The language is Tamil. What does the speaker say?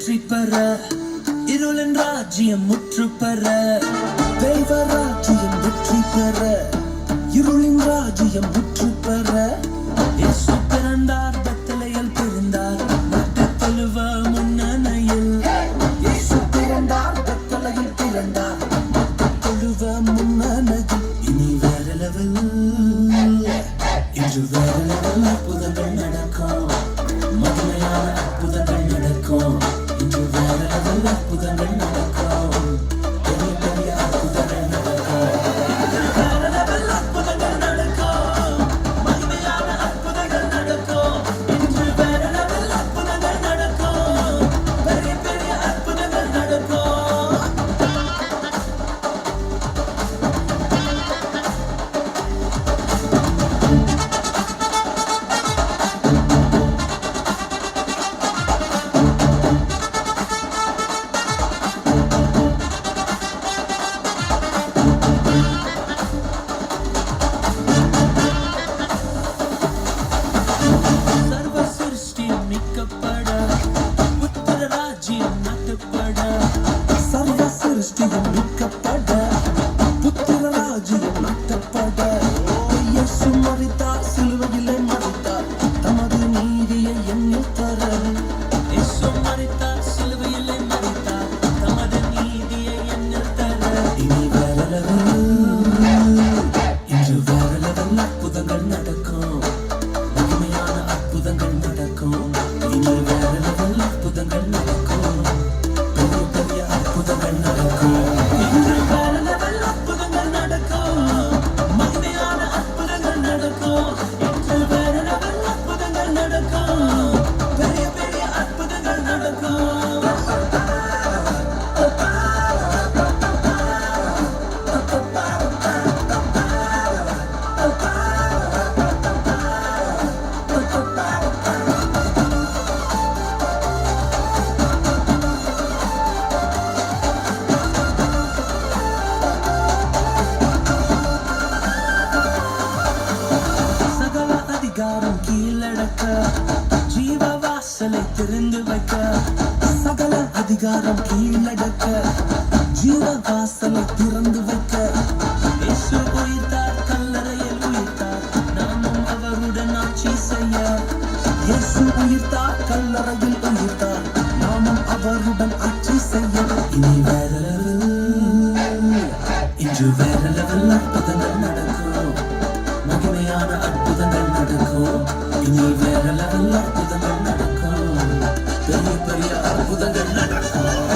வெற்றி பெற இருளின் ராஜ்யம் முற்று பெற தெய்வ ராஜ்யம் வெற்றி பெற இருளின் ராஜ்யம் முற்று பெற இயேசு பிறந்தார் பெத்லகேமில் பிறந்தார் மட்டத் தொழுவ முன்னணையில் இயேசு பிறந்தார் பெத்லகேமில் பிறந்தார் மட்டத் தொழுவ முன்னணையில் இனி வேற லெவல் இன்று வேற லெவல் அற்புதங்கள் நடக்கும் மகிமையான அற்புதங்கள் நடக்கும் இன்று வேற லெவல் அற்புதங்கள் நடக்கும் பெரிய பெரிய அற்புதங்கள் நடக்கும் வேற லெவல் அற்புதங்கள் நடக்கும் மகிமையான அற்புதங்கள் நடக்கும் இன்று வேற லெவல் அற்புதங்கள் நடக்கும் பெரிய பெரிய அற்புதங்கள் நடக்கும் சர்வ சிருஷ்டியும் மீட்கப்பட புத்திர ராஜ்யம் நாட்டப்பட சர்வ சிருஷ்டியும் மீட்கப்பட புத்திர ராஜ்யம் நாட்டப்பட இயேசு மரித்தார் சிலுவையிலே மரித்தார் தமது நீதியை எண்ணில் தர இயேசு மரித்தார் சிலுவையிலே மரித்தார் தமது நீதியை எண்ணில் தர இனி வேற லெவல் இன்று வேற லெவல் அற்புதங்கள் நடக்கும் மகிமையான அற்புதங்கள் நடக்கும் இனி வேற லெவல் அற்புதங்கள் நடக்கும் பெரிய பெரிய அற்புதங்கள் நடக்கும் இன்று வேற லெவல் அற்புதங்கள் நடக்கும் மகிமையான அற்புதங்கள் நடக்கும் இன்று வேற லெவல் அற்புதங்கள் நடக்கும் பெரிய பெரிய அற்புதங்கள் நடக்கும் சகல அதிகாரம் கீழடக்க ஜீவ வாசலை திறந்து வைக்க சகல அதிகாரம் கீழடக்க ஜீவ வாசலை திறந்து வைக்க இயேசு உயிர்த்தார் கல்லறையில் உயிர்த்தார் நாமும் அவருடன் ஆட்சி செய்ய இயேசு உயிர்த்தார் கல்லறையில் உயிர்த்தார் நாமும் அவருடன் ஆட்சி செய்ய இனி வேற லெவல் இன்று வேற லெவல் அற்புதங்கள் நடக்கும் மகிமையான அற்புதங்கள் நடக்கும் இனி வேற லெவல் அற்புதங்கள் நடக்கும் பெரிய பெரிய அற்புதங்கள் நடக்கும்